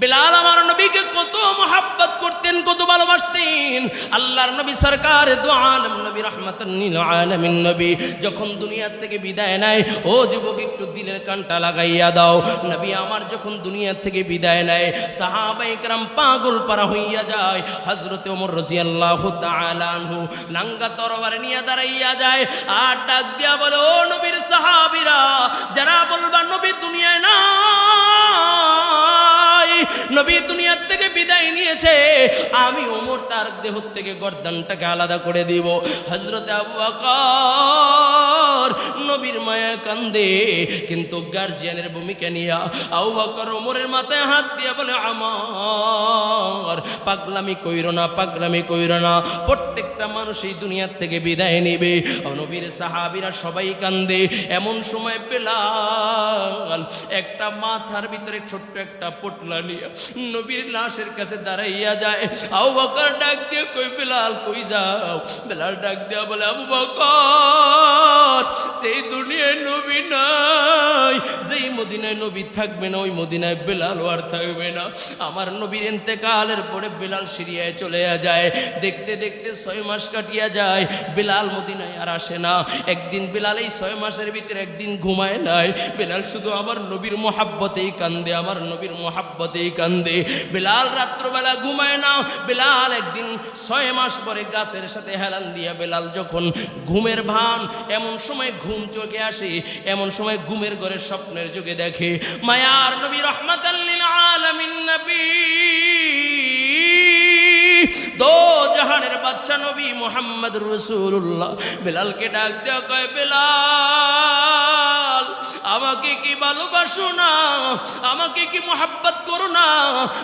বেলাল আমার নবীকে কত মোহাব্বত করতেন, কত ভালোবাসতেন। আল্লাহর নবী সরকার দু আলম নবী রাহমাতান লিল আলামিন নবী যখন দুনিয়া থেকে বিদায় নেয়, ও যুবক একটু দিলের কানটা লাগাইয়া দাও। নবী আমার যখন দুনিয়া থেকে বিদায় নেয়, সাহাবায়ে কেরাম পাগল পারা হইয়া যায়। হযরত ওমর রাদিয়াল্লাহু তাআলা আনহু নাঙ্গা তরবারি নিয়ে দাঁড়াইয়া যায় আর ডাক দিয়া বলে, ও নবীর সাহাবীরা, যারা বলবা নবী দুনিয়ায় না, নবী দুনিয়ার থেকে বিদায় নিয়েছে, আমি ওমর তার দেহ থেকে গর্দানটাকে আলাদা করে দিব। হযরত আবু বকর নবীর মায়া কান্দে, কিন্তু গার্জিয়ানের ভূমিকা নিয়া আবু বকর ওমরের মাথায় হাত দিয়ে বলে, আমার পাগলামি কইরো না, পাগলামি কইরো না, প্রত্যেকটা মানুষ এই দুনিয়ার থেকে বিদায় নেবে। নবীর সাহাবীরা সবাই কান্দে। এমন সময় বেলাল একটা মাথার ভিতরে ছোট্ট একটা পোটলা নিয়ে নবীর লাশের কাছে দাঁড়াইয়া যায়। আবু বকর ডাক দিয়ে কই, বেলাল কই যাও? বেলাল ডাক দিয়া বলে, আবু বকর, যেই দুনিয়ায় নবী নাই, যেই মদিনায় নবী থাকবে না, ওই মদিনায় বেলালও আর থাকবে না। আমার নবীর ইন্তেকালের পরে বেলাল সিরিয়ায় চলে যায়। দেখতে দেখতে 6 মাস কাটিয়া যায়, বেলাল মদিনায় আর আসে না। একদিন বেলাল এই 6 মাসের ভিতরে একদিন ঘুমায় নাই। বেলাল শুধু আমার নবীর মোহাব্বতেই কান্দে, আমার নবীর মোহাব্বতেই কান্দে। বেলাল রাত্রবেলা ঘুমায় না। বেলাল একদিন 6 মাস পরে গাছের সাথে হেলান দিয়া বেলাল যখন ঘুমের ভান, এমন সময় ঘুম চোখে আসে, এমন সময় ঘুমের ঘরে স্বপ্নের যুগে দেখে মায়ার নবী রাহমাতাল লিল আলামিন নবী, দো জাহানের বাদশা নবী মুহাম্মদ রাসূলুল্লাহ বেলালকে ডাক দেয়া কয়, বেলাল, আমাকে কি ভালোবাসো না? আমাকে কি মোহাব্বত করো না?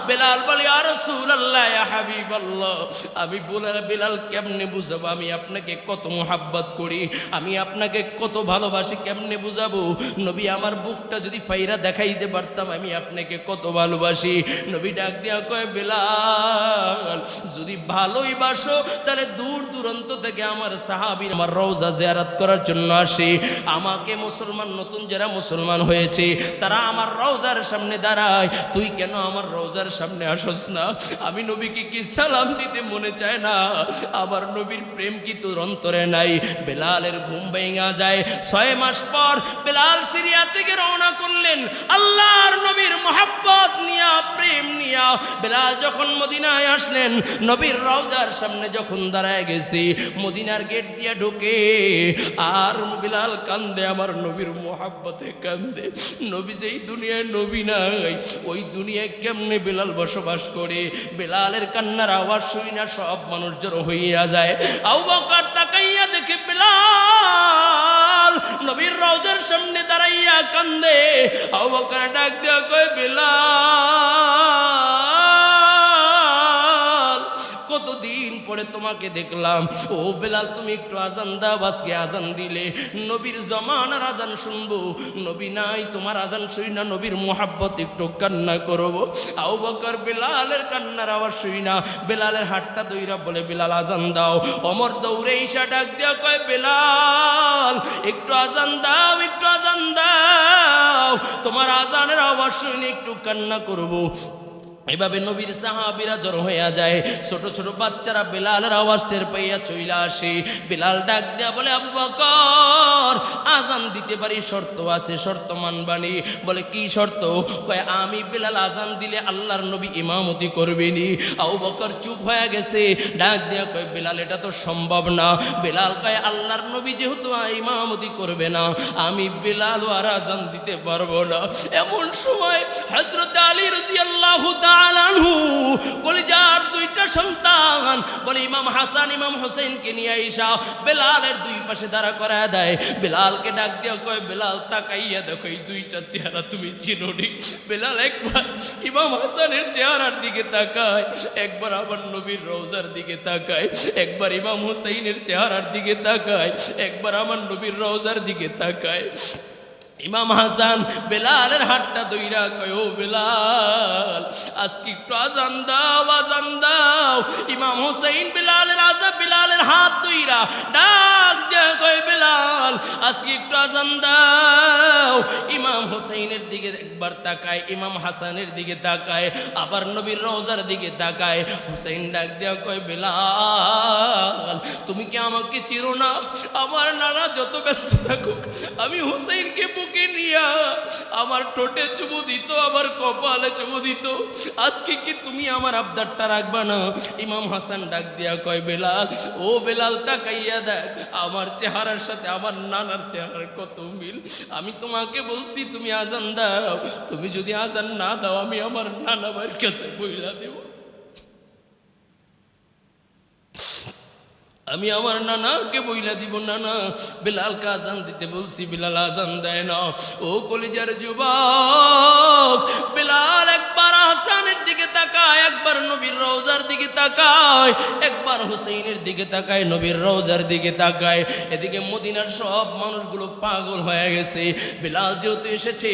বেলাল বলে, ইয়া রাসূলুল্লাহ, ইয়া হাবিবাল্লাহ, আমি বলে বেলাল কেমনে বুঝাবো আমি আপনাকে কত মোহাব্বত করি, আমি আপনাকে কত ভালোবাসি, কেমনে বুঝাবো? নবী আমার বুকটা যদি ফাইরা দেখাইতে পারতাম আমি আপনাকে কত ভালোবাসি। নবী ডাক দিয়া কয়, বেলাল, যদি ভালোই বাসো তাহলে দূর দূরান্ত থেকে আমার সাহাবী আমার রওজা জিয়ারত করার জন্য আসে। আমাকে মুসলমান, নতুন যারা মুসলমান হয়েছে তারা আমার রওজার সামনে দাঁড়ায়, তুই কেন আমার রওজার সামনে আসস না? আমি নবীকে কি সালাম দিতে মনে চায় না? আবার নবীর প্রেম কি তোর অন্তরে নাই? বেলালের ঘুম ভেঙে যায়। 6 মাস পর বেলাল সিরিয়া থেকে রওনা করলেন আল্লাহর নবীর মোহাব্বত নিয়া, প্রেম নিয়া। বেলাল যখন মদিনায় আসলেন, নবীর রওজার সামনে যখন দাঁড়ায় গেছে, মদিনার গেট দিয়া ঢোকে আর বেলাল কান্দে, আমার নবীর মোহাব্বতে কান্দে। নবী যেই দুনিয়ায় নবী নাই, ওই দুনিয়ায় কেমনে বেলাল বসবাস করে? বেলালের কান্নার আওয়াজ শুনি না সব মানুষ জড়ো হইয়া যায়। আবু বকর তাকাইয়া দেখে বেলাল নবীর রওজার সামনে দাঁড়াইয়া কান্দে। আবু বকর ডাক দিয়া কয়, বেলাল, কতদিন পরে তোমাকে দেখলাম। ও বেলাল, তুমি একটু আজান দাও, আজকে আজান দিলে নবীর জমানার আজান শুনবো। নবী নাই, তোমার আজান শুই না, নবীর মোহাব্বত একটু কান্না করবো। আবু বকর বেলালের কান্নার আওয়াজ শুই না, বেলালের হাতটা দইরা বলে, বেলাল আজান দাও। ওমর দৌড়ে ঈশা ডাক দেয়া কয়, বেলাল, একটু আজান দাও, একটু আজান দাও, তোমার আজানের আওয়াজ শুনে একটু কান্না করবো। এভাবে নবীর সাহাবীরা জড়ো হইয়া যায়। ছোট ছোট বাচ্চারা বেলালের আওয়াজ টের পাইয়া চইলা আসে। বেলাল ডাক দেয়া বলে, আবু বকর, আজান দিতে পারি, শর্ত আছে, শর্ত মানবানি। বলে, কি শর্ত? কয়, আমি বেলাল আজান দিলে আল্লাহর নবী ইমামতি করবেনি। আবু বকর চুপ হয়ে গেছে। ডাক দেয়া কয়, বেলাল, এটা তো সম্ভব না। বেলাল কয়, আল্লাহর নবী যেহেতু ইমামতি করবে না, আমি বেলালও আর আজান দিতে পারবো না। এমন সময় হযরত আলী রাদিয়াল্লাহু তাআলা আনহু কলিজার 2টা সন্তান বলে ইমাম হাসান ইমাম হোসেনকে নিয়ে আইসা বেলালের 2 পাশে দাঁড়া করায় দেয়। বেলালকে ডাক দিয়া কয়, বেলাল, তাকাইয়া দেখো এই 2টা চেহারা তুমি চিনো নি? বেলাল একবার ইমাম হাসানের চেহারার দিকে তাকায়, একবার আমার নবীর রওজার দিকে তাকায়, একবার ইমাম হোসেনের চেহারার দিকে তাকায়, একবার আমার নবীর রওজার দিকে তাকায়। ইমাম হাসান বেলালের হাতটা দইরা কয়, ও বেলাল, আজকে একটু আজান দাও, আজান দাও। ইমাম হোসেন বেলালের হাত ধইরা ডাক দেয়া কয় বেলাল আজকে একটু আজান দাও। ইমাম হোসেনের দিকে একবার তাকায়, ইমাম হাসানের দিকে তাকায়, আবার নবীর রওজার দিকে তাকায়। হোসেন ডাক দেয়া কয় বেলাল তুমি কি আমাকে চিনো না? আমার নানা যত ব্যস্ত থাকুক আমি হোসেনকে বুকে নিয়া আমার ঠোঁটে চুমু দিত, আমার কপালে চুমু দিত, আজকে কি তুমি আমার আবদারটা রাখবা না? ইমাম হাসান ডাক দিয়া কয় বেলাল, ও বেলাল তাকাইয়া দেখ আমার চেহারার সাথে আমার নানার চেহারার কত মিল। আমি তোমাকে বলছি তুমি আজান দাও, তুমি যদি আজান না দাও আমি আমার নানা ভাইয়ের কাছে বইলা দেব। আমি আমার নানাকে বইলা দিব, নানা বেলালকে আজান দিতে বলছি, বেলাল আজান দেয় না। ও কলিজার যুবক, বেলাল একবার হাসানের দিকে তাকায়, একবার নবীর রওজার দিকে তাকায়, একবার হুসাইনের দিকে তাকায়, নবীর রওজার দিকে তাকায়। এদিকে মদিনার সব মানুষগুলো পাগল হয়ে গেছে। বেলাল যেহেতু এসেছে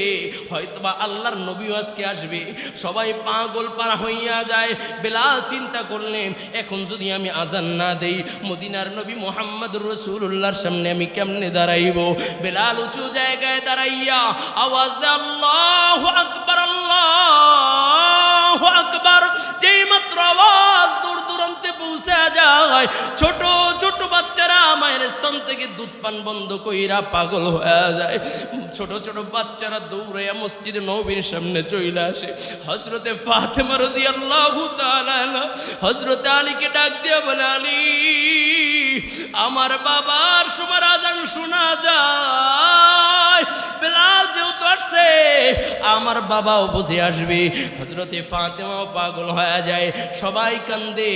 হয়তোবা আল্লাহর নবীও আজকে আসবে, সবাই পাগল পারা হইয়া যায়। বেলাল চিন্তা করলেন এখন যদি আমি আজান না দেই মদিনার নবী মুহাম্মদুর রাসূলুল্লাহর সামনে আমি কেমনে দাঁড়াইব? বেলাল উঁচু জায়গায় দাঁড়াইয়া আওয়াজ দেয় আল্লাহু আকবার, আল্লাহু আকবার। যেই মাত্র আওয়াজ দূর দূরান্তে পৌঁছে যায়, ছোট ছোট বাচ্চারা মায়ের স্তন থেকে দুধ পান বন্ধ কইরা পাগল হয়ে যায়। ছোট ছোট বাচ্চারা দৌড়াইয়া মসজিদে নববীর সামনে চলে আসে। হযরতে ফাতেমা রাদিয়াল্লাহু তাআলা হযরতে আলীকে ডাক দিয়া বলে, আলী আমার বাবার সময় আজান শোনা যায়, বেলাল যেহেতু আসছে আমার বাবাও বুঝে আসবে। হযরতে ফাতেমাও পাগল হয়ে যায়, সবাই কান্দে।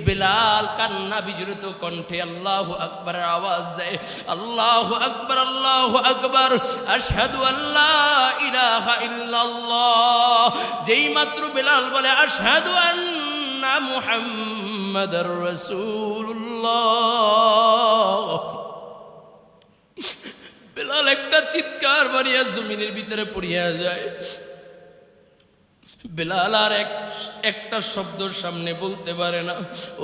বেলাল কান্না বিজড়িত কণ্ঠে আল্লাহু আকবারের আওয়াজ দেয়, আল্লাহু আকবার, আল্লাহু আকবার, আশহাদু আল্লা ইলাহা ইল্লাল্লাহ। যেই মাত্র বেলাল বলে আশহাদু আন্না মুহাম্মাদার রাসূলুল্লাহ, বেলাল একটা চিৎকার মারিয়া জমিনের ভিতরে পড়িয়া যায়। বেলাল আর একটা শব্দর সামনে বলতে পারে না।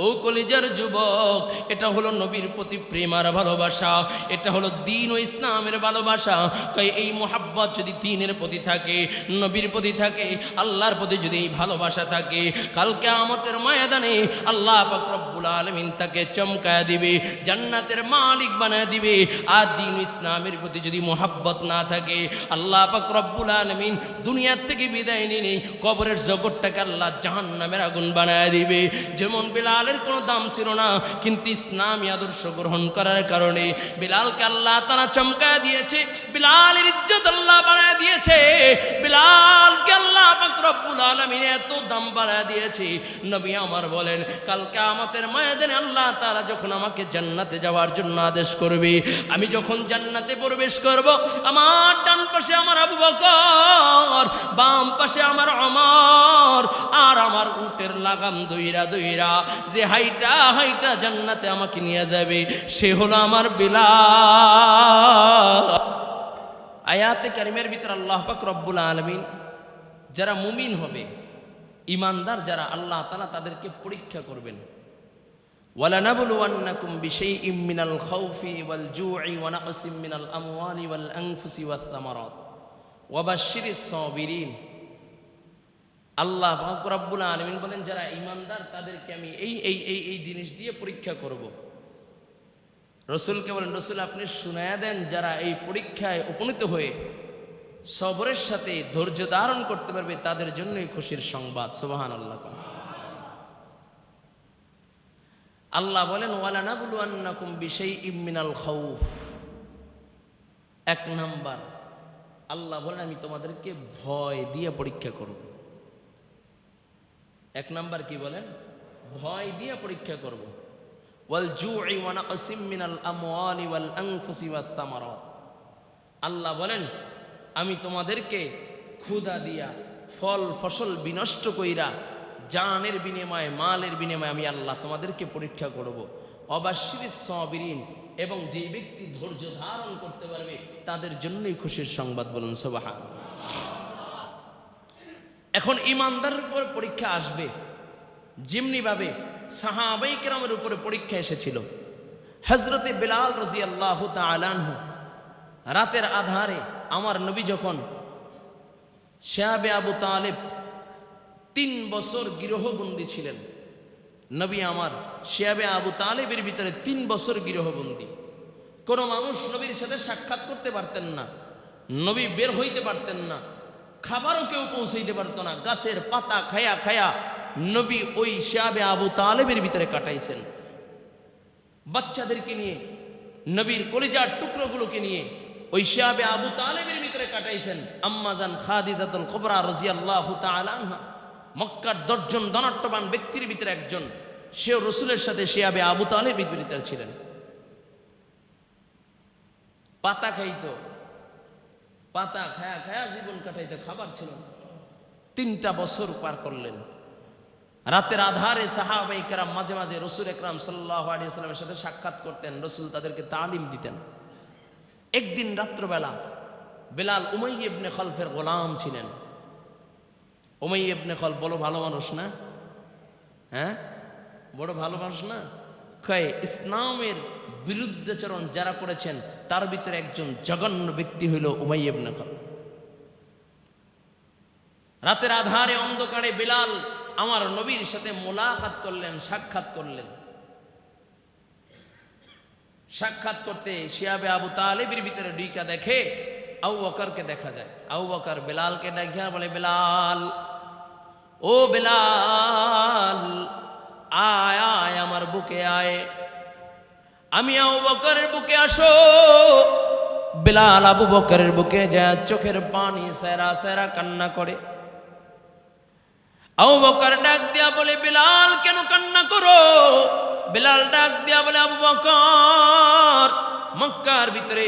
ও কলিজার যুবক, এটা হলো নবীর প্রতি প্রেম আর ভালোবাসা, এটা হলো দ্বীন ও ইসলামের ভালোবাসা। তাই এই মোহাব্বত যদি দ্বীনের প্রতি থাকে, নবীর প্রতি থাকে, আল্লাহর প্রতি যদি এই ভালোবাসা থাকে, কাল কিয়ামতের ময়দানে আল্লাহ পাক রব্বুল আলামিন তাকে চমকায় দিবে, জান্নাতের মালিক বানায় দিবে। আর দ্বীন ও ইসলামের প্রতি যদি মোহাব্বত না থাকে, আল্লাহ পাক রব্বুল আলামিন দুনিয়ার থেকে বিদায় নিয়ে কবরের জগৎটাকে আল্লাহ জাহান্নামের আগুন বানায় দিবে। যেমন বেলালের কোনো দাম ছিল না, কিন্তু ইসলামী আদর্শ গ্রহণ করার কারণে বেলালকে আল্লাহ তাআলা চমকায় দিয়েছে, বেলালের ইজ্জত আল্লাহ বানায় দিয়েছে, বেলালকে আল্লাহ পাক রব্বুল আলামিন এত দাম বানায় দিয়েছে। নবী আমার বলেন কাল কিয়ামতের ময়দানে আল্লাহ তাআলা যখন আমাকে জান্নাতে যাওয়ার জন্য আদেশ করবে, আমি যখন জান্নাতে প্রবেশ করব, আমার ডান পাশে আমার আবু বকর, বাম পাশে আমার আমার, আর আমার উটের লাগাম দইরা দইরা যে হাইটা হাইটা জান্নাতে আমাকে নিয়ে যাবে সে হলো আমার বেলাল। আয়াতে কারিমের ভিতর আল্লাহ পাক রব্বুল আলামিন যারা মুমিন হবে, ইমানদার যারা, আল্লাহ তাআলা তাদেরকে পরীক্ষা করবেন। ওয়ালানাবলুওয়ান্নাকুম বিশাইইম মিনাল খাউফি ওয়াল জু'i ওয়া নাকসিম মিনাল আমওয়ালি ওয়াল আনফুসি ওয়াথ থামারাত ওয়া বাশশিরিস সাবিরিন। আল্লাহ পাক রব্বুল আলামিন বলেন যারা ঈমানদার তাদেরকে আমি এই জিনিস দিয়ে পরীক্ষা করব। রাসূলকে বলেন, রাসূল আপনি শুনায়া দেন যারা এই পরীক্ষায় উপনীত হয়ে সবরের সাথে ধৈর্য ধারণ করতে পারবে তাদের জন্যই খুশির সংবাদ। সুবহানাল্লাহ। আল্লাহ বলেন ওয়ালানাবলুওয়ান্নাকুম বিশাইইম মিনাল খাউফ। এক নাম্বার আল্লাহ বলেন আমি তোমাদেরকে ভয় দিয়ে পরীক্ষা করব। এক নাম্বার কি বলেন? ভয় দিয়ে পরীক্ষা করব। ওয়াল জু'i ওয়া নাকসিম মিনাল আমওয়ালি ওয়াল আনফুসি ওয়াত থামারাত। আল্লাহ বলেন আমি তোমাদেরকে ক্ষুধা দিয়া, ফল ফসল বিনষ্ট কইরা, জানের বিনিময়ে, মালের বিনিময়ে আমি আল্লাহ তোমাদেরকে পরীক্ষা করব। ওয়াবাশশিরিস সাবিরিন, এবং যে ব্যক্তি ধৈর্য ধারণ করতে পারবে তাদের জন্যই খুশির সংবাদ। বলুন সুবহানাল্লাহ। এখন ইমানদারের উপর পরীক্ষা আসবে যেমনি ভাবে সাহাবায়ে কেরামের উপরে পরীক্ষা এসেছিল। হযরতে বেলাল রাদিয়াল্লাহু তাআলা আনহু রাতের আধারে আমার নবী যখন শাবে আবু তালেব 3 বছর গৃহবন্দী ছিলেন, নবী আমার শাবে আবু তালেবের ভিতরে 3 বছর গৃহবন্দী। কোনো মানুষ নবীর সাথে সাক্ষাৎ করতে পারতেন না, নবী বের হইতে পারতেন না, খাবারও কেউ পৌঁছাইতে পারতো না। গাছের পাতা খায়া খায়া নবী ওই শাবে আবু তালেবের ভিতরে কাটাইছেন। বাচ্চাদেরকে নিয়ে, নবীর কলিজার টুকরোগুলোকে নিয়ে ওই শাবে আবু তালেবের ভিতরে কাটাইছেন। আম্মাজান খাদিজাতুল কুবরা রাদিয়াল্লাহু তাআলা আনহা, মক্কার 10 জন ধনাঢ্যবান ব্যক্তির ভিতরে একজন, সেও রসুলের সাথে শাবে আবু তালেবের ভিতরে ছিলেন। পাতা খাইতো, পাতা খায়া খায়া জীবন কাটাইতো, খাবার ছিল না। 3টা বছর পার করলেন। রাতের আধারে সাহাবায়ে কেরাম মাঝে মাঝে রাসূল আকরাম সাল্লাল্লাহু আলাইহি ওয়াসাল্লামের সাথে সাক্ষাৎ করতেন, রাসূল তাদেরকে তালিম দিতেন। একদিন রাত্রবেলা বেলাল উমাইয়া ইবনে খালফের গোলাম ছিলেন। উমাইয়া ইবনে খালফ বড় ভালো মানুষ না? হ্যাঁ, বড় ভালো মানুষ না? কয় ইসলামের বিরুদ্ধাচরণ যারা করেছেন তার ভিতরে একজন জঘন্য ব্যক্তি হইল উমাইয়া ইবনে খালফ। রাতের আধারে অন্ধকারে বেলাল আমার নবীর সাথে মোলাকাত করলেন, সাক্ষাৎ করলেন। সাক্ষাৎ করতে শাবে আবু তালেবের ভিতরে ঢুইকা দেখে আবু বকরকে দেখা যায়। আবু বকর বেলালকে ডাকিয়া বলে, বেলাল, ও বেলাল, আয় আয় আমার বুকে আয়। আমি আবু বকরের বুকে আসো। বেলাল আবু বকরের বুকে যায়, চোখের পানি সেরা সেরা কান্না করে। আবু বকর ডাক দিয়া বলে, বেলাল কেন কান্না করো? বেলাল ডাক দিয়া বলে, আবু বকর, মক্কার ভিতরে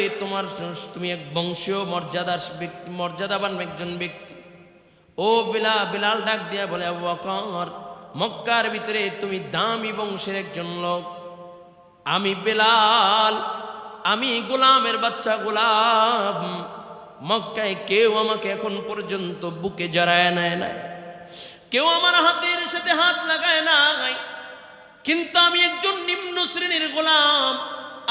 তুমি এক বংশীয় মর্যাদাবান একজন ব্যক্তি। ও বেলাল ডাক দিয়া বলে, আবু বকর, মক্কার ভিতরে তুমি দামি বংশের একজন লোক। আমি বেলাল, আমি গোলামের বাচ্চা গোলাম। মক্কায় কেউ আমাকে এখন পর্যন্ত বুকে জড়ায় নেয় নাই, কেউ আমার হাতের সাথে হাত লাগায় নাই। কিন্তু আমি একজন নিম্ন শ্রেণীর গোলাম,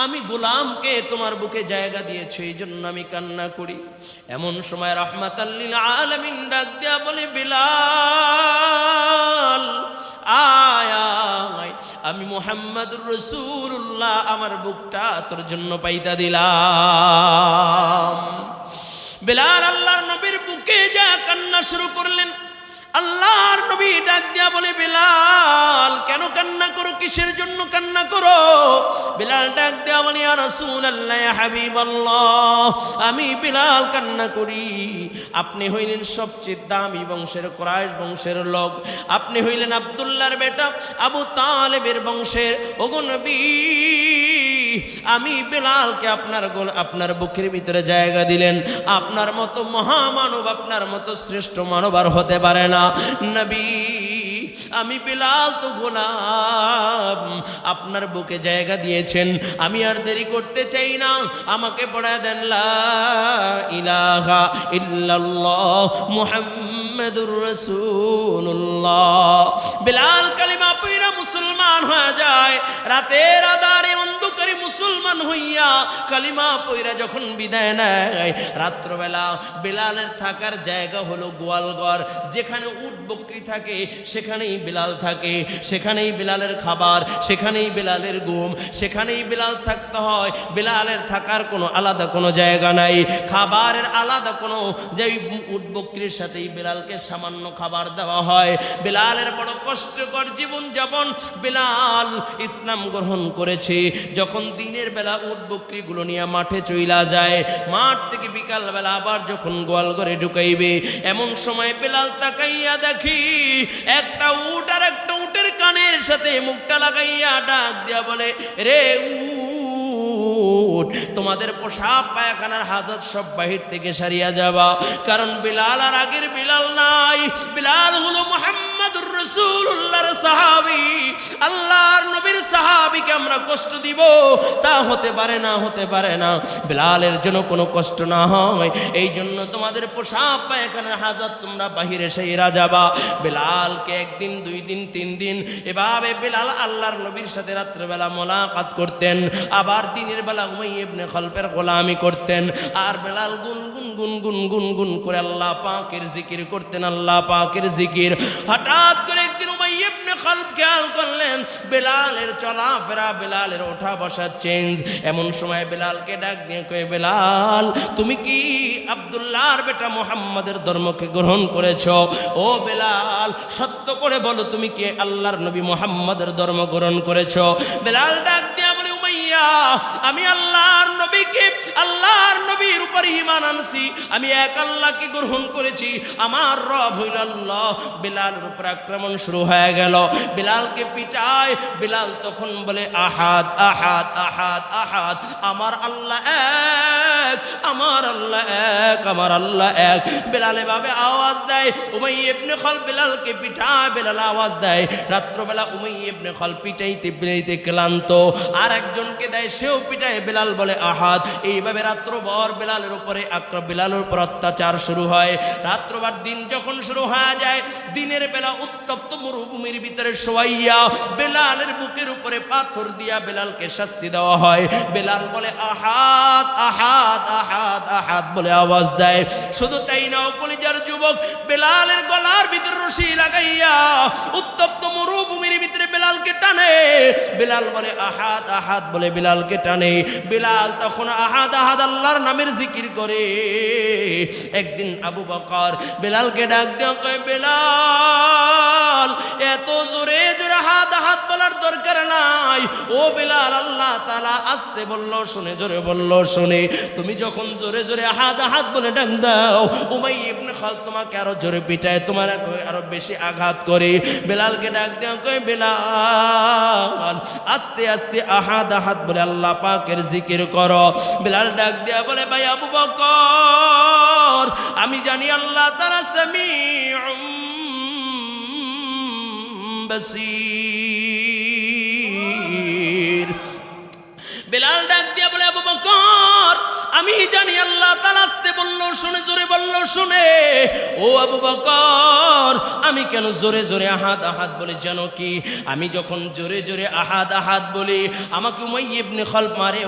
আমি গোলামকে তোমার বুকে জায়গা দিয়েছো, এই জন্য আমি কান্না করি। এমন সময় রাহমাতাল লিল আলামিন ডাক দেয়া বলে, বেলাল আয় আয়, আমি মুহাম্মদুর রাসূলুল্লাহ আমার বুকটা তোর জন্য পাইতা দিলাম। বেলাল আল্লাহর নবীর বুকে যা কান্না শুরু করলেন। আল্লাহর নবী ডাক দিয়া বলে, বেলাল কেন কান্না করো? কিসের জন্য কান্না করো? বেলাল ডাক দিয়া বলে, ইয়া রাসূলুল্লাহ, ইয়া হাবিবাল্লাহ, আমি বেলাল কান্না করি। আপনি হইলেন সবচেয়ে দামি বংশের, কুরাইশ বংশের লোক। আপনি হইলেন আব্দুল্লাহর বেটা, আবু তালেবের বংশের। ওগো নবী, আমি বেলালকে আপনার বুকের ভিতরে জায়গা দিলেন। আপনার মতো মহামানব, আপনার মতো শ্রেষ্ঠ মানব আর হতে পারে না। নবী, আমি বেলাল তো গোলাম, আপনার বুকে জায়গা দিয়েছেন, আমি আর দেরি করতে চাই না, আমাকে পড়ায় দেন লা ইলাহা ইল্লাল্লাহ মুহাম্মাদুর রাসূলুল্লাহ। বেলাল কালিমা পড়া মুসলমান হয়ে যায়। রাতের আধারে অন্ধকারে মুসলমান হইয়া কালিমা পড়া যখন বিদায় নেয়, রাত্রবেলা বেলালের থাকার জায়গা হলো গোয়ালঘর। যেখানে উট বকরি থাকে সেখানেই বেলাল থাকে, সেখানেই বেলালের খাবার, সেখানেই বেলালের ঘুম, সেখানেই বেলাল থাকতে হয়। বেলালের থাকার কোনো আলাদা কোনো জায়গা নাই, খাবারের আলাদা কোনো, যে উট বকরির সাথেই বেলালকে সামান্য খাবার দেওয়া হয়। বেলালের বড় কষ্টকর জীবন যাপন। বেলাল ইসলাম গ্রহণ করেছে যখন দিনের বেলা উট বকরিগুলো নিয়ে মাঠে চইলা যায়, মাঠ থেকে বিকাল বেলা আবার যখন গোয়াল ঘরে ঢুকাইবে, এমন সময় বেলাল তাকাইয়া দেখি একটা উট আর একটা উটের কানের সাথে মুখটা লাগাইয়া ডাক দিয়া বলে, রে উট, তোমাদের পোশাক পায়খানার হাজত সব বাহির থেকে সারিয়া যাবা, কারণ বেলাল আর আগের বেলাল নাই। বেলাল হলো মুহাম্মদুর রাসূলুল্লাহর সাহাবী, আল্লাহর নবীর সাহাবী। বেলালকে আমরা কষ্ট দিব, তা হতে পারে না, হতে পারে না। বেলালের জন্য কোনো কষ্ট না হয়, এই জন্য তোমাদের পোশাক পায়খানার হাজার তোমরা বাহিরে সেইরা যাবা। বেলালকে একদিন, 2 দিন, 3 দিন এভাবে বেলাল আল্লাহর নবীর সাথে রাত্রেবেলা মোলাকাত করতেন, আবার দিনের বেলা উমাইয়া ইবনে খালফের গোলামি করতেন। আর বেলাল গুনগুন গুনগুন গুনগুন করে আল্লাহ পাকের জিকির করতেন, আল্লাহ পাকের জিকির। হঠাৎ করে একদিন উমাইয়া ইবনে খালফ খেয়াল করলেন বেলালের চলাফেরা, বেলালের ওঠা বসা চেঞ্জ। এমন সময় বেলালকে ডাক দিয়ে কয়ে, বেলাল তুমি কি আব্দুল্লাহর বেটা মুহাম্মাদের ধর্মকে গ্রহণ করেছো? ও বেলাল সত্য করে বলো, তুমি কি আল্লাহর নবী মুহাম্মাদের ধর্ম গ্রহণ করেছো? বেলাল ডাক দিয়ে বলে, উমাইয়া আমি আল্লাহর নবীকে, আল্লাহর নবীর উপর ঈমান আনছি, আমি এক আল্লাহকে গ্রহণ করেছি, আমার রব হইল আল্লাহ। বেলালের উপর আক্রমণ শুরু হয়ে গেল, বেলালকে পিটায়। বেলাল তখন বলে, আহাদ আহাদ আহাদ আহাদ, আমার আল্লাহ এক, আমার আল্লাহ এক, আমার আল্লাহ এক। বেলাল এভাবে আওয়াজ দেয়। উমাইয়া ইবনে খালফ বেলালকে পিটায়, বেলাল আওয়াজ দেয়। রাত্রবেলা উমাইয়া ইবনে খালফ পিটাইতে পিটাইতে ক্লান্ত, আর একজনকে দেয়, সেও পিটায়। বেলাল বলে আহাদ। এইভাবে রাত্রভর বেলালের উপরে বেলালের উপর অত্যাচার শুরু হয়। রাত্রবার দিন যখন শুরু হয়ে যায়, দিনের বেলা উত্তপ্ত মরুভূমির ভিতরে শোয়াইয়া বেলালের বুকের উপরে পাথর দিয়া বেলালকে শাস্তি দেওয়া হয়। বেলাল বলে আহাদ আহাদ আহাদ আহাদ বলে আওয়াজ দেয়। শুধু তাই না, কলিজার যুবক বেলালের গলার ভিতরে রশি লাগাইয়া উত্তপ্ত মরুভূমির ভিতরে বেলালকে টানে। বেলাল বলে আহাদ আহাদ বলে বেলালকে টানে। বেলাল তখন আহাদ আহাদ আল্লাহর নামের জিকির করে। একদিন আবু বকর বেলালকে ডাক দিয়ে কয়, বেলাল এত জোরে জোরে আহাদ আহাদ বলার দরকার নাই। ও বেলাল, আল্লাহ তাআলা আস্তে বললো শুনে, জোরে বললো শুনে। তুমি যখন জোরে জোরে আহাদ আহাদ বলে ডাক দাও, উমাইয়া ইবনে খালফ তোমাকে আরো জোরে পিটায়, তোমার আরো বেশি আঘাত করে। বেলালকে ডাক দিয়ে কয়, বেলাল আস্তে আস্তে আহাদ আহাদ বলে আল্লাহ পাকের জিকির করো। বেলাল ডাক দিয়া বলে, ভাই আবু বকর, আমি জানি আল্লাহ তাআলা সামিউম বাসীর। বেলাল ডাক দিয়া বলে, আবু বকর আমি জানি আল্লাহ তাআলা আস্তে বললো শুনে, জোরে বললো শুনে। ও আবু বকর, আমি কেন জোরে জোরে আহাদ আহাদ বলি জানো কি? আমি যখন জোরে জোরে আহাদ আহাদ বলি, আমাকে উমাইয়া ইবনে খালফ মারে।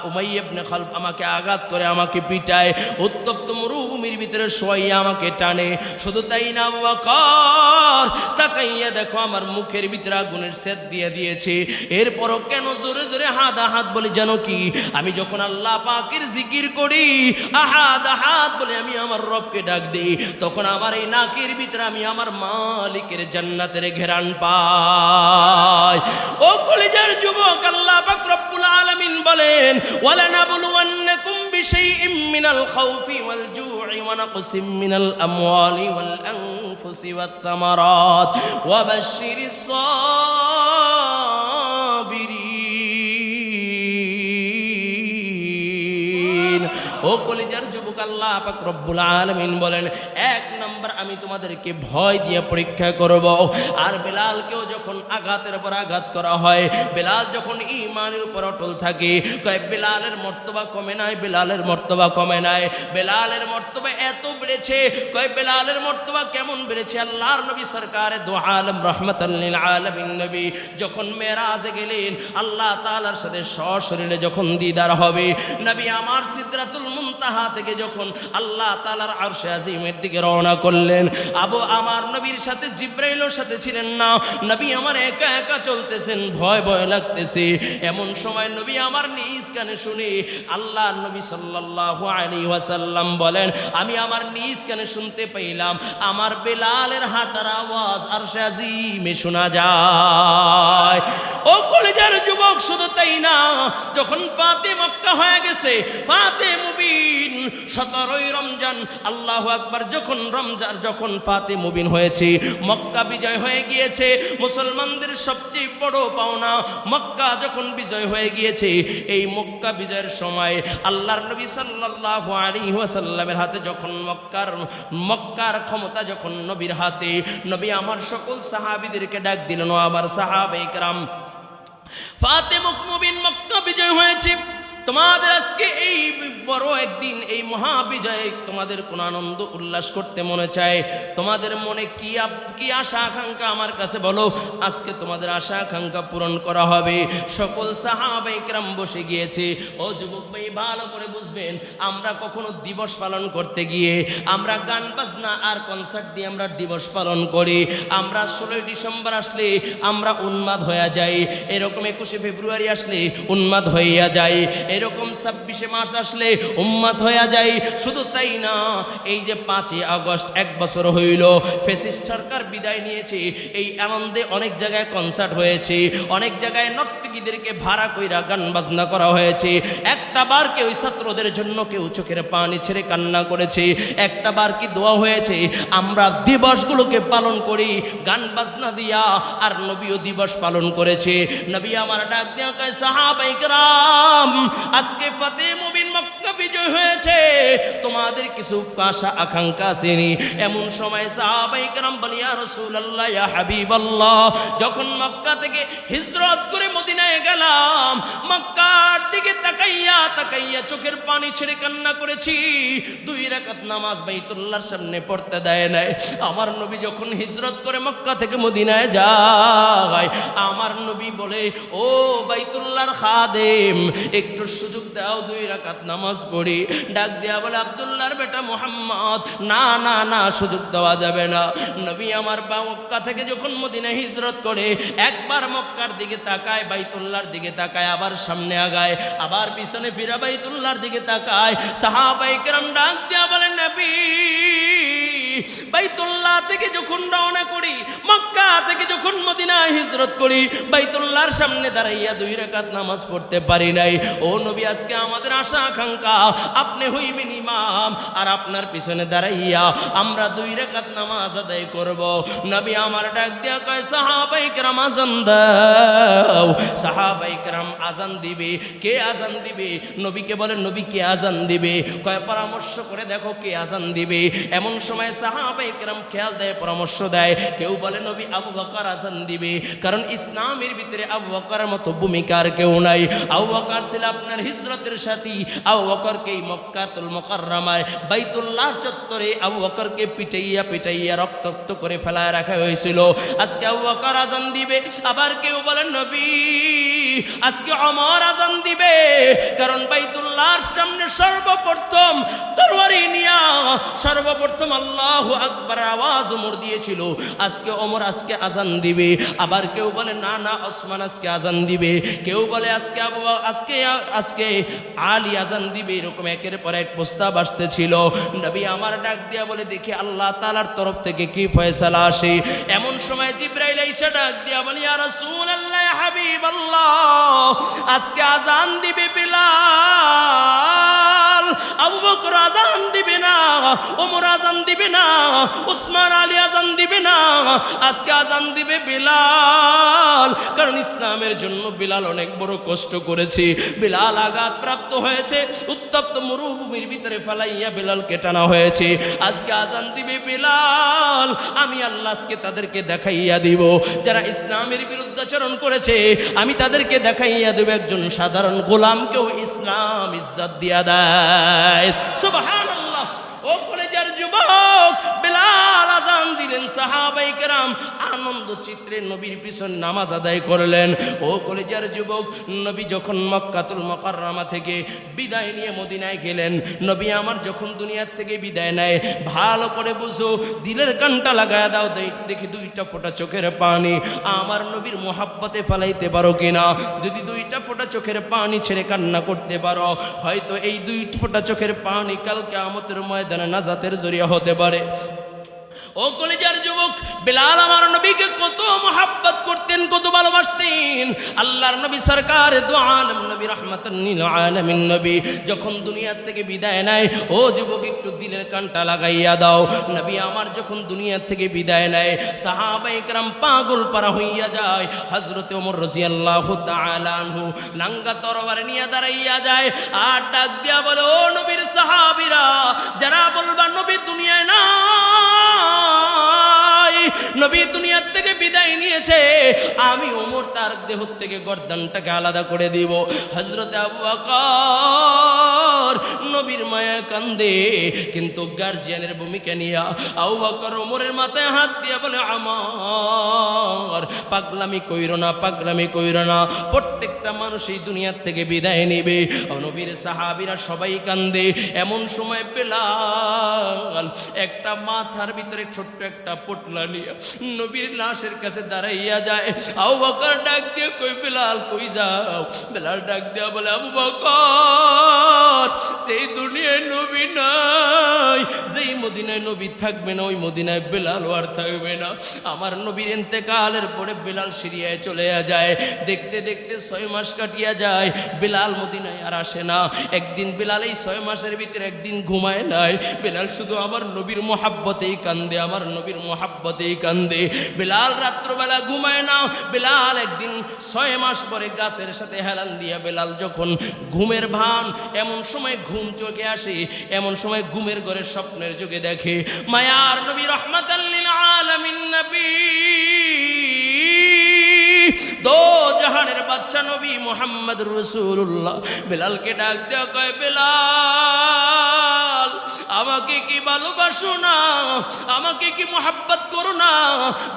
উমাইয়া ইবনে খালফ আমাকে আঘাত করে, আমাকে পিটায়, উত্তপ্ত মরুভূমির ভিতরে শোয়াইয়া আমাকে টানে। শুধু তাই না আবু বকর, তাকাইয়া দেখো আমার মুখের ভিতরে আগুনের সেদ দিয়ে দিয়েছে। এরপরও কেন জোরে জোরে আহাদ আহাদ বলি জানো কি? আমি যখন আল্লাহ পাকের জিকির করি, আহাদ আহাদ বলে আমি আমার রবকে ডাক দিই, তখন আমার এই নাকের ভিতরে আমি আমার মালিকের জান্নাতের ঘেরান পাই। ও কলিজার যুবক, আল্লাহ পাক রব্বুল আলামিন বলেন, ওয়ালানাবলুওয়ান্নাকুম বিশাইইম মিনাল খাউফি ওয়াল জু'i ওয়া নাকসিম মিনাল আমওয়ালি ওয়াল আনফুসি ওয়াত থামারাত ওয়া বাশশিরিস সাবিরিন। ও কলিজার যুবক, আল্লাহ পাক রব্বুল আলামিন বলেন, এক নাম্বার আমি তোমাদেরকে ভয় দিয়ে পরীক্ষা করব। আর বেলালকেও যখন আঘাতের উপর আঘাত করা হয়, বেলাল যখন ঈমানের উপর অটল থাকে, কয় বেলালের মর্তবা কমে নাই, বেলালের মর্তবা কমে নাই। বেলালের মর্তবা এত বেড়েছে, কয় বেলালের মর্তবা কেমন বেড়েছে? আল্লাহর নবী সরকারে দু আলম রাহমাতাল লিল আলামিন নবী যখন মেরাজে গেলেন, আল্লাহ তাআলার সাথে সশরীরে যখন দিদার হবে, নবী আমার সিদরাতুল মুনতাহা থেকে যখন আল্লাহ তাআলার আরশে আজিমের দিকে রওনা করলেন, আমার নবীর সাথে জিবরাইলের সাথে ছিলেন না। নবী আমার একা একা চলতেছেন, ভয় ভয় লাগতেছে। এমন সময় নবী আমার নিজ কানে শুনে, আল্লাহ নবী সাল্লাল্লাহু আলাইহি ওয়াসাল্লাম বলেন, আমি আমার নিজ কানে শুনতে পাইলাম আমার বেলালের হাঁটার আওয়াজ আরশে আজিমে শোনা যায়। ও কলিজার যুবক, শুধু তাই না, যখন ফাতে মক্কা হয়ে গেছে, ফাতে মুবিন 17ই রমজান, আল্লাহু আকবার, যখন ফাতে মুবিন হয়েছে, মক্কা বিজয় হয়ে গিয়েছে, মুসলমানদের সবচেয়ে বড় পাওনা মক্কা যখন বিজয় হয়ে গিয়েছে, এই মক্কা বিজয়ের সময় আল্লাহর নবী সাল্লাল্লাহু আলাইহি ওয়াসাল্লামের হাতে যখন মক্কার ক্ষমতা যখন নবীর হাতে, নবী আমার সকল সাহাবীদেরকে ডাক দিলেন, ও আমার সাহাবায়ে কেরাম, ফাতেমা মুবিন মক্কা বিজয় হয়েছে। তোমাদের আজকে এই বড় একদিন, এই মহাবিজয়ে তোমাদের কোন আনন্দ উল্লাস করতে মনে চায়? তোমাদের মনে কি আশা আকাঙ্ক্ষা আমার কাছে বলো, আজকে তোমাদের আশা আকাঙ্ক্ষা পূরণ করা হবে। সকল সাহাবায়ে কেরাম বসে গিয়েছে। ও যুবক ভাই, ভালো করে বুঝবেন, আমরা কখনো দিবস পালন করতে গিয়ে আমরা গান বাজনা আর কনসার্ট দিয়ে আমরা দিবস পালন করি। আমরা 16 ডিসেম্বর আসলে আমরা উন্মাদ হয়ে যাই, এরকম 21শে ফেব্রুয়ারি আসলে উন্মাদ হইয়া যাই, এরকম 26শে মার্চ আসলে উম্মাদ হইয়া যায়। শুধু তাই না, এই যে 5ই আগস্ট 1 বছর হইল ফ্যাসিস্ট সরকার বিদায় নিয়েছে, এই আনন্দে অনেক জায়গায় কনসার্ট হয়েছে, অনেক জায়গায় নর্তকীদেরকে ভাড়া কইরা গান বাজনা করা হয়েছে। একটা বার কেউ ছাত্রদের জন্য কেউ চোখের পানি ছেড়ে কান্না করেছে? একটা বার কি দোয়া হয়েছে? আমরা দিবসগুলোকে পালন করি গান বাজনা দিয়া, আর নবীও দিবস পালন করেছে। নবী আমার ডাক দিয়া কয়, সাহাবায়ে কেরাম, আজকে ফাতেমা বিন মক্কা বিজয় হয়েছে, তোমাদের কিছু আশা আকাঙ্ক্ষা আসেনি? এমন সময় সাহাবায়ে কেরাম বলে, ইয়া রাসূলুল্লাহ, ইয়া হাবিবাল্লাহ, যখন মক্কা থেকে হিজরত করে মদিনায় গেলাম, মক্কার দিকে তাকাইয়া তাকাইয়া চোখের পানি ছেড়ে কান্না করেছি। 2 রাকাত নামাজ বাইতুল্লাহর সামনে পড়তে দেয় নাই। আমার নবী যখন হিজরত করে মক্কা থেকে মদিনায় যায়, আমার নবী বলে, ও বাইতুল্লাহর খাদেম, একটু সুযোগ দাও, 2 রাকাত নামাজ পড়ি। ডাক দিয়া বলে, আব্দুল্লাহর বেটা মুহাম্মদ, না না না, সুযোগ দেওয়া যাবে না। নবী আমার মক্কা থেকে যখন মদিনায় হিজরত করে, একবার মক্কার দিকে তাকায়, বাইতুল্লাহর দিকে তাকায়, আবার সামনে আগায়, আবার পিছনে ফিরা বাইতুল্লাহর দিকে তাকায়। সাহাবায়ে কেরাম ডাক দিয়া বলেন, নবী, বাইতুল্লাহ থেকে যখন রওনা করি, মক্কা থেকে যখন মদিনায় হিজরত করি, বাইতুল্লাহর সামনে দাঁড়াইয়া 2 রাকাত নামাজ পড়তে পারি নাই। ও নবী, আজকে আমাদের আশা আকাঙ্ক্ষা আপনি হইবেন ইমাম, আর আপনার পিছনে দাঁড়াইয়া আমরা 2 রাকাত নামাজ আদায় করব। নবী আমার ডাক দিয়া কয়, সাহাবায়ে কেরাম আযান দাও। সাহাবায়ে কেরাম আযান দিবে। কে আযান দিবে? নবীকে বলেন, নবী কে আযান দিবে? কয়, পরামর্শ করে দেখো কে আযান দিবে। এমন সময় সাহাবায়ে কেরাম খেয়াল দেয়, পরামর্শ দেয়। কেউ বলে নবী আবু বকর আযান দিবে, কারণ ইসলামের ভিতরে আবু বকরের মতো ভূমিকার কেউ নাই। আবু বকর ছিল আপনার হিজরতের সাথী। আবু বকরকে মক্কাতুল মুকাররমায় বাইতুল্লাহ চত্বরে আবু বকরকে পিটাইয়া পিটাইয়া রক্তাক্ত করে ফেলায় রাখা হয়েছিল। আজকে আবু বকর আযান দিবে। আবার কেউ বলেন নবী আজকে ওমর আযান দিবে, কারণ বাইতুল্লাহর সামনে সর্বপ্রথম তরবারি নিয়া সর্বপ্রথম আল্লাহু আকবার আওয়াজ ওমর দিয়েছিল। আজকে ওমর আজকে আযান দিবে। আবার কেউ বলে না না, ওসমান আজকে আযান দিবে। কেউ বলে আজকে আজকে আলী আযান দিবে। এরকম একের পর এক প্রস্তাব আসতেছিল। নবী আমার ডাক দিয়া বলে, দেখি আল্লাহ তাআলার তরফ থেকে কি ফয়সালা আসে। এমন সময় জিবরাইল আইসা ডাক দিয়া বলে, ইয়া রাসূলুল্লাহ, ইয়া হাবিবাল্লাহ, আজকে আযান দিবে বিলাল। আবু বকর আযান দিবে না, ওমর আযান দিবে না, উসমান আলী আযান দিবে না, আজকে আযান দিবে বিলাল। কারণ ইসলামের জন্য বিলাল অনেক বড় কষ্ট করেছে। বিলাল আঘাতপ্রাপ্ত হয়েছে, উত্তপ্ত মরুভূমির ভিতরে ফেলাইয়া বিলালকে টানা হয়েছে। আজকে আযান দিবে বিলাল। আমি আল্লাহ আজকে তাদেরকে দেখাইয়া দিব, যারা ইসলামের বিরুদ্ধাচরণ করেছে আমি তাদেরকে দেখাইয়া দেব একজন সাধারণ গোলামকেও ইসলাম ইজ্জত দিয়া দেয়। সুবহানাল্লাহ। ও কলেজের যুবক, বিলাল আযান দিলেন। সাহাবায়ে কেরাম আনন্দ চিত্রে নবীর পিছন নামাজ আদায় করলেন। ও কলেজের যুবক, নবী যখন মক্কাতুল মুকাররমা থেকে বিদায় নিয়ে মদিনায় গেলেন, নবী আমার যখন দুনিয়ার থেকে বিদায় নেয়, ভালো করে বুঝো, দিলের কানটা লাগায় দাও, দেখি 2টা ফোঁটা চোখের পানি আমার নবীর মোহাব্বতে ফেলাইতে পারো কিনা। যদি 2টা ফোঁটা চোখের পানি ছেড়ে কান্না করতে পারো, হয়তো এই 2 ফোঁটা চোখের পানি কাল কিয়ামতের ময়দানে নাজাতের জরিয়া হতে পারে। ও কলেজার যুবক, বিলাল আমার নবীকে কত মোহাব্বত করতেন, কত ভালোবাসতেন। আল্লাহর নবী সরকার দু আলম নবী রাহমাতান লিল আলামিন নবী যখন দুনিয়া থেকে বিদায় নেয়, ও যুবক একটু দিলের কানটা লাগাইয়া দাও। নবী আমার যখন দুনিয়া থেকে বিদায় নেয়, সাহাবায়ে কেরাম পাগল পারা হইয়া যায়। হযরত ওমর রাদিয়াল্লাহু তাআলা আনহু নাঙ্গা তরবারি নিয়ে দাঁড়াইয়া যায়, আর ডাক দিয়া বলে, ও নবীর সাহাবীরা, যারা বলবা নবী দুনিয়ায় না, নবী দুনিয়ার থেকে বিদায় বিদায় নিয়েছে, আমি ওমর তার দেহ থেকে গর্দানটাকে আলাদা করে দিব। হযরতে আবু বকর নবীর মায়া কান্দে, কিন্তু গার্জিয়ানের ভূমিকা নিয়া আবু বকর ওমরের মাথায় হাত দিয়ে বলে, আমার পাগলামি কইরো না, পাগলামি কইরো না, প্রত্যেকটা মানুষ এই দুনিয়ার থেকে বিদায় নেবে। নবীর সাহাবীরা সবাই কান্দে। এমন সময় বেলাল একটা মাথার ভিতরে ছোট্ট একটা পোটলা নিয়ে নবীর লাশের কাছে দাঁড়াইয়া যায়। আবু বকর ডাক দিয়ে কই, বেলাল কই যাও? বেলাল ডাক দিয়া বলে, আবু বকর, যেই দুনিয়ায় নবী নাই, যেই মদিনায় নবী থাকবে না, ওই মদিনায় বেলাল আর থাকবে না। আমার নবীর ইন্তেকালের পরে বেলাল সিরিয়ায় চলে যায়। দেখতে দেখতে 6 মাস কাটিয়া যায়, বেলাল মদিনায় আর আসে না। একদিন বেলাল এই 6 মাসের ভিতরে একদিন ঘুমায় নাই। বেলাল শুধু আমার নবীর মোহাব্বতেই কান্দে, আমার নবীর মোহাব্বতেই কান্দে। বেলাল রাত্রবেলা ঘুমায় না। বেলাল একদিন 6 মাস পরে গাছের সাথে হেলান দিয়া বেলাল যখন ঘুমের ভান, এমন সময় ঘুম চোখে আসে, এমন সময় ঘুমের ঘরে স্বপ্নের যুগে দেখে মায়ার নবী রহমাতাল লিল আলামিন নবী, দো জাহানের বাদশা নবী মুহাম্মদ রাসূলুল্লাহ বেলালকে ডাক দেয়া কয়, বেলাল আমাকে কি ভালোবাসো না? আমাকে কি মোহাব্বত করো না?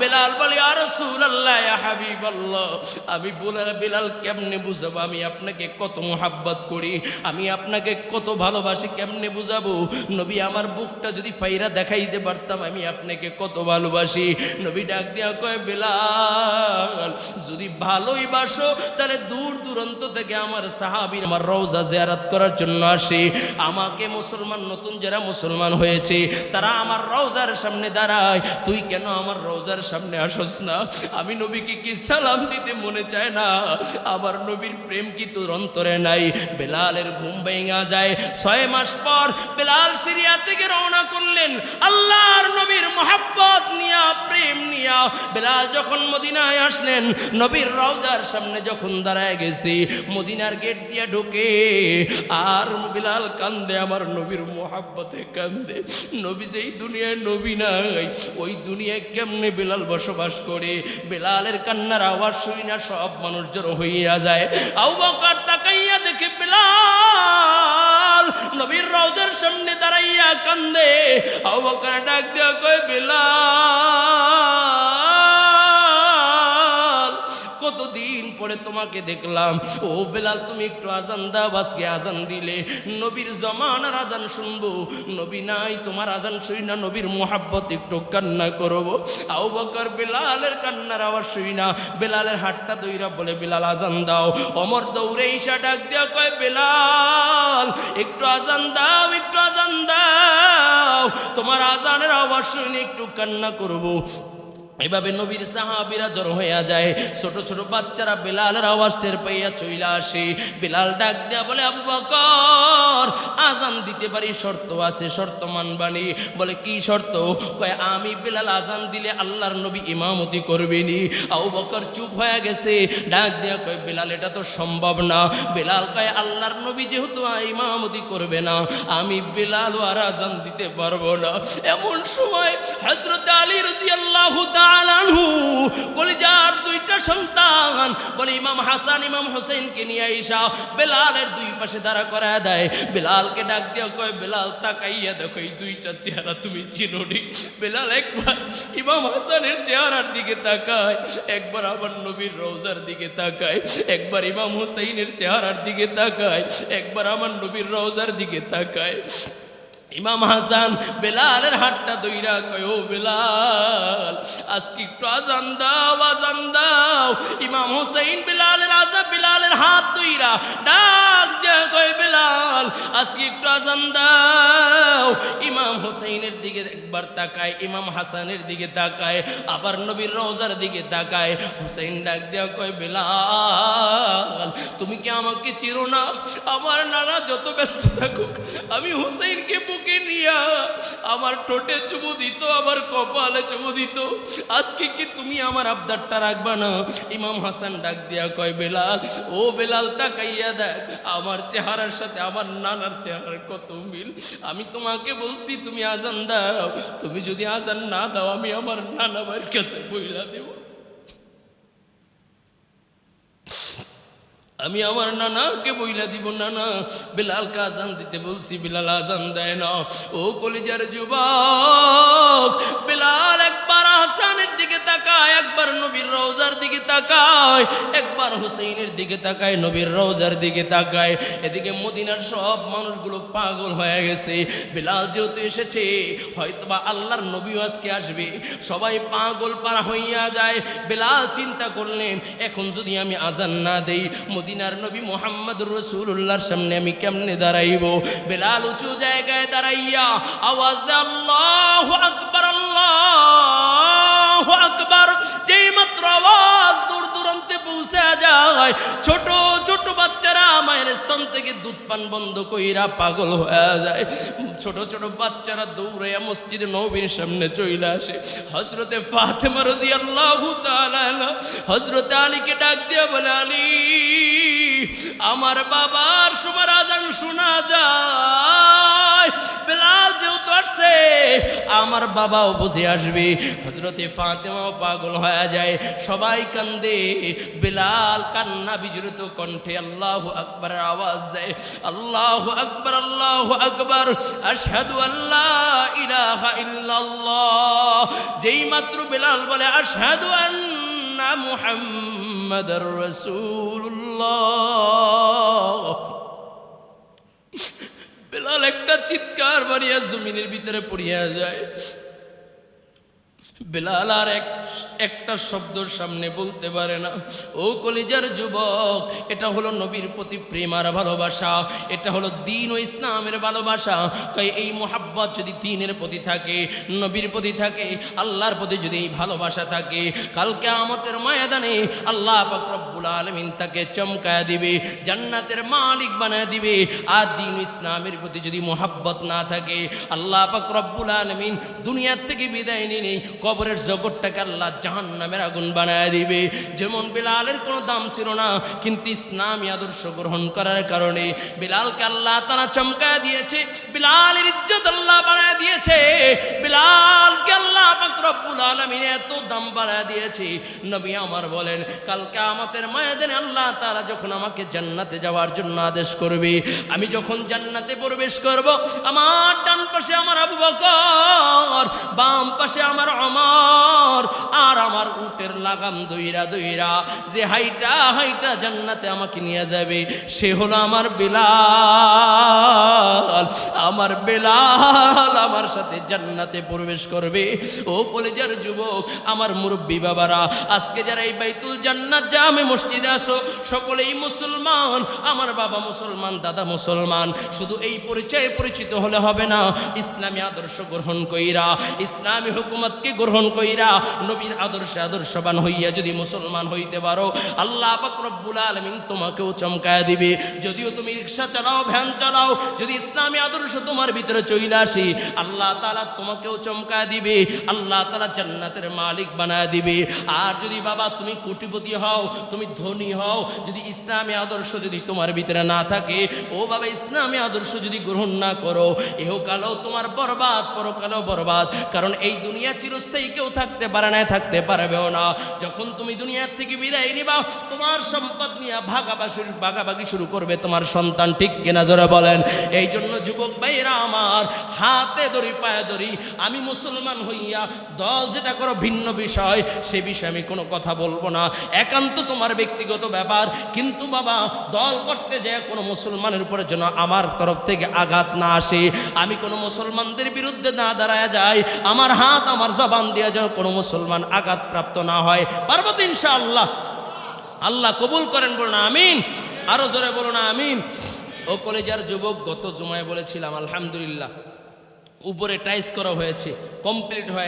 বেলাল বলে, ইয়া রাসূলুল্লাহ, ইয়া হাবিবাল্লাহ, আমি বলে বেলাল কেমনে বুঝাবো আমি আপনাকে কত মোহাব্বত করি, আমি আপনাকে কত ভালোবাসি, কেমনে বুঝাবো? নবী আমার বুকটা যদি ফাইরা দেখাইতে পারতাম আমি আপনাকে কত ভালোবাসি। নবী ডাক দিয়া কয়, বেলাল যদি ভালোই বাসো তাহলে দূর দূরান্ত থেকে আমার সাহাবী আমার রওজা জিয়ারত করার জন্য আসে। আমাকে মুসলমান, নতুন যারা মুসলমান হয়েছে তারা আমার রওজার সামনে দাঁড়ায়, তুই কেন আমার রওজার সামনে আসস না? আমি নবীকে কি সালাম দিতে মনে চায় না? আমার নবীর প্রেম কি তোর অন্তরে নাই? বেলালের ঘুম ভেঙে যায়। 6 মাস পর বেলাল সিরিয়া থেকে রওনা করলেন আল্লাহর নবীর মোহাব্বত নিয়া, প্রেম নিয়া। বেলাল যখন মদিনায় আসলেন, নবীর রওজার সামনে যখন দাঁড়ায় গেছে, মদিনার গেট দিয়া ঢোকে আর বেলাল কান্দে, আমার নবীর মোহাব্বতে কান্দে। নবী যেই দুনিয়ায় নবী নাই, ওই দুনিয়ায় কেমনে বেলাল বসবাস করে? বেলালের কান্নার আওয়াজ শুনি না সব মানুষ জড়ো হইয়া যায়। আবু বকর তাকাইয়া দেখে বেলাল নবীর রওজার সামনে দাঁড়াইয়া কান্দে। আবু বকর ডাক দিয়া কয়, বেলাল কতদিন পরে তোমাকে দেখলাম। ও বেলাল, তুমি একটু আজান দাও, আজকে আজান দিলে নবীর জমানার আজান শুনবো। নবী নাই, তোমার আজান শুই না, নবীর মোহাব্বত একটু কান্না করবো। আবু বকর বেলালের কান্নার আওয়াজ শুই না, বেলালের হাতটা দইরা বলে, বেলাল আজান দাও। ওমর দৌড়ে ঈশা ডাক দেয়া কয়, বেলাল একটু আজান দাও, একটু আজান দাও, তোমার আজানের আওয়াজ শুনে একটু কান্না করবো। এভাবে নবীর সাহাবীরা জড়ো হইয়া যায়। ছোট ছোট বাচ্চারা বেলালের আওয়াজ টের পাইয়া চইলা আসে। বেলাল ডাক দেয়া বলে, আবু বকর আজান দিতে পারি, শর্ত আছে, শর্ত মানবানি। বলে, কি শর্ত? কয়, আমি বেলাল আজান দিলে আল্লাহর নবী ইমামতি করবেনি। আবু বকর চুপ হয়ে গেছে। ডাক দেয়া কয়, বেলাল এটা তো সম্ভব না। বেলাল কয়, আল্লাহর নবী যেহেতু ইমামতি করবে না, আমি বেলাল আর আজান দিতে পারবো না। এমন সময় হযরত আলী রাদিয়াল্লাহু তাআলা আনহু কলিজার 2টা সন্তান বলে ইমাম হাসান ইমাম হোসেনকে নিয়ে আইসা বেলালের 2 পাশে দাঁড়া করায় দেয়। বেলালকে ডাক দিয়া কয়, বেলাল তাকাইয়া দেখো এই 2টা চেহারা তুমি চিনো নি? বেলাল একবার ইমাম হাসানের চেহারার দিকে তাকায়, একবার আমার নবীর রওজার দিকে তাকায়, একবার ইমাম হোসেনের চেহারার দিকে তাকায়, একবার আমার নবীর রওজার দিকে তাকায়। ইমাম হাসান বেলালের হাতটা দইরা কয়, ও বেলাল আজকে একটু আজান দাও, আজান দাও। ইমাম হোসেন বেলালের হাত দইরা ডাক দেয়া কয়, বেলাল আজকে একটু আজান দাও। ইমাম হোসেনের দিকে একবার তাকায়, ইমাম হাসানের দিকে তাকায়, আবার নবীর রওজার দিকে তাকায়। হোসেন ডাক দেয়া কয়, বেলাল তুমি কি আমাকে চিনো না? আমার নানা যত ব্যস্ত থাকুক, আমি হোসেনকে বুকে নিয়া আমার ঠোঁটে চুমু দিত, আমার কপালে চুমু দিত। আজকে কি তুমি আমার আবদারটা রাখবা না? ইমাম হাসান ডাক দিয়া কয়, বেলাল ও বেলাল তাকাইয়া দেখ, আমার চেহারার সাথে আমার নানার চেহারার কত মিল। আমি তোমাকে বলছি তুমি আজান দাও, তুমি যদি আজান না দাও আমি আমার নানা ভাইয়ের কাছে বইলা দেব। আমি আমার নানাকে বইলা দিব, নানা বেলালকে আজান দিতে বলছি, বেলাল আজান দেয় না। ও কলিজার যুবক, বেলাল একবার হাসানের দিকে তাকায়, একবার নবীর রওজার দিকে তাকায়, একবার হুসাইনের দিকে তাকায়, নবীর রওজার দিকে তাকায়। এদিকে মদিনার সব মানুষগুলো পাগল হয়ে গেছে। বেলাল যেহেতু এসেছে, হয়তোবা আল্লাহর নবীও আজকে আসবে, সবাই পাগল পারা হইয়া যায়। বেলাল চিন্তা করলেন, এখন যদি আমি আজান না দেই, মদিনার নবী মুহাম্মদুর রাসূলুল্লাহর সামনে আমি কেমনে দাঁড়াইব? বেলাল উঁচু জায়গায় দাঁড়াইয়া আওয়াজ দেয়, আল্লাহু আকবার, আল্লাহু আকবার। যেই মাত্র আওয়াজ দূর দূরান্তে পৌঁছে যায়, ছোট ছোট বাচ্চারা মায়ের স্তন থেকে দুধ পান বন্ধ কইরা পাগল হয়ে যায়। ছোট ছোট বাচ্চারা দৌড়াইয়া মসজিদে নববীর সামনে চলে আসে। হযরতে ফাতেমা রাদিয়াল্লাহু তাআলা হযরতে আলীকে ডাক দিয়া বলে, আলী, আমার বাবার সময় আজান শোনা যায়, বেলাল যেহেতু আসছে আমার বাবাও বুঝে আসবে। হযরতে ফাতেমাও পাগল হয়ে যায়, সবাই কান্দে। বেলাল কান্না বিজড়িত কণ্ঠে আল্লাহু আকবারের আওয়াজ দেয়, আল্লাহু আকবার, আল্লাহু আকবার, আশহাদু আল্লা ইলাহা ইল্লাল্লাহ। যেই মাত্র বেলাল বলে আশহাদু আন্না মুহাম্মাদার রাসূলুল্লাহ, বেলাল একটা চিৎকার মারিয়া জমিনের ভিতরে পড়িয়া যায়। বেলাল আর একটা শব্দর সামনে বলতে পারে না। ও কলিজার যুবক, এটা হলো নবীর প্রতি প্রেম আর ভালোবাসা, এটা হলো দ্বীন ও ইসলামের ভালোবাসা। তাই এই মোহাব্বত যদি দ্বীনের প্রতি থাকে, নবীর প্রতি থাকে, আল্লাহর প্রতি যদি এই ভালোবাসা থাকে, কাল কিয়ামতের ময়দানে আল্লাহ পাক রব্বুল আলামিন তাকে চমকায় দিবে, জান্নাতের মালিক বানায় দিবে। আর দ্বীন ও ইসলামের প্রতি যদি মোহাব্বত না থাকে, আল্লাহ পাক রব্বুল আলামিন দুনিয়ার থেকে বিদায় নিয়ে কবরের জগৎটাকে আল্লাহ জাহান্নামের আগুন বানায় দিবে। যেমন বেলালের কোনো দাম ছিল না, কিন্তু ইসলামী আদর্শ গ্রহণ করার কারণে বেলালকে আল্লাহ তাআলা চমকায় দিয়েছে, বেলালের ইজ্জত আল্লাহ বানায় দিয়েছে, বেলালকে আল্লাহ পাক রব্বুল আলামিন এত দাম বানায় দিয়েছে। নবী আমার বলেন, কাল কিয়ামতের ময়দানে আল্লাহ তাআলা যখন আমাকে জান্নাতে যাওয়ার জন্য আদেশ করবে, আমি যখন জান্নাতে প্রবেশ করব, আমার ডান পাশে আমার আবু বকর, বাম পাশে আমার ওমর, আর আমার উটের লাগাম দইরা দইরা যে হাইটা হাইটা জান্নাতে আমাকে নিয়ে যাবে, সে হলো আমার বেলাল। আমার বেলাল আমার সাথে জান্নাতে প্রবেশ করবে। ও কলেজের যুবক, আমার মুরব্বী বাবারা, আজকে যারা এই বাইতুল জান্নাত জামে মসজিদে আসো, সকলেই মুসলমান। আমার বাবা মুসলমান, দাদা মুসলমান। শুধু এই পরিচয়ে পরিচিত হলে হবে না, ইসলামী আদর্শ গ্রহণ কইরা, ইসলামী হুকুমতকে গ্রহণ কইরা, নবীর আদর্শে আদর্শবান হইয়া যদি মুসলমান হইতে পারো, আল্লাহ পাক রব্বুল আলামিন তোমাকেও চমকায় দিবে। যদিও তুমি রিকশা চালাও, ভ্যান চালাও, যদি ইসলামী আদর্শ তোমার ভিতরে চলে আসে, আল্লাহ তাআলা তোমাকেও চমকায় দিবে, আল্লাহ তাআলা জান্নাতের মালিক বানায় দিবে। আর যদি বাবা তুমি কোটিপতি হও, তুমি ধনী হও, যদি ইসলামী আদর্শ যদি তোমার ভিতরে না থাকে, ও বাবা ইসলামী আদর্শ যদি গ্রহণ না করো, ইহকালেও তোমার বরবাদ, পরকালেও বরবাদ। কারণ এই দুনিয়া চিরস্থায়ী কেউ থাকতে পারে না, থাকতে পারবেও না। যখন তুমি দুনিয়ার থেকে বিদায় নিবা, তোমার সম্পদ নিয়ে ভাগাভাগি শুরু করবে তোমার সন্তান, ঠিক কিনা জোরে বলেন। এই জন্য যুবক ভাইরা আমার, হাতে ধরি পায়ে ধরি, আমি মুসলমান হইয়া দল যেটা করো ভিন্ন বিষয়, সে বিষয়ে আমি কোনো কথা বলবো না, একান্ত তোমার ব্যক্তিগত ব্যাপার। কিন্তু বাবা, দল করতে যায় কোনো মুসলমানের উপরে যেন আমার তরফ থেকে আঘাত না আসে, আমি কোনো মুসলমানদের বিরুদ্ধে না দাঁড়ায় যাই, আমার হাত আমার জবান দিয়ে যেন কোনো মুসলমান আঘাতপ্রাপ্ত না হয়। পারবো তো ইনশাআল্লাহ? আল্লাহ কবুল করেন, বলুন আমিন। আরো জোরে বলুন আমিন। ও কলেজার যুবক, গত জুমায় বলেছিলাম আলহামদুলিল্লাহ উপরে টাইস করা হয়েছে, কমপ্লিট হয়ে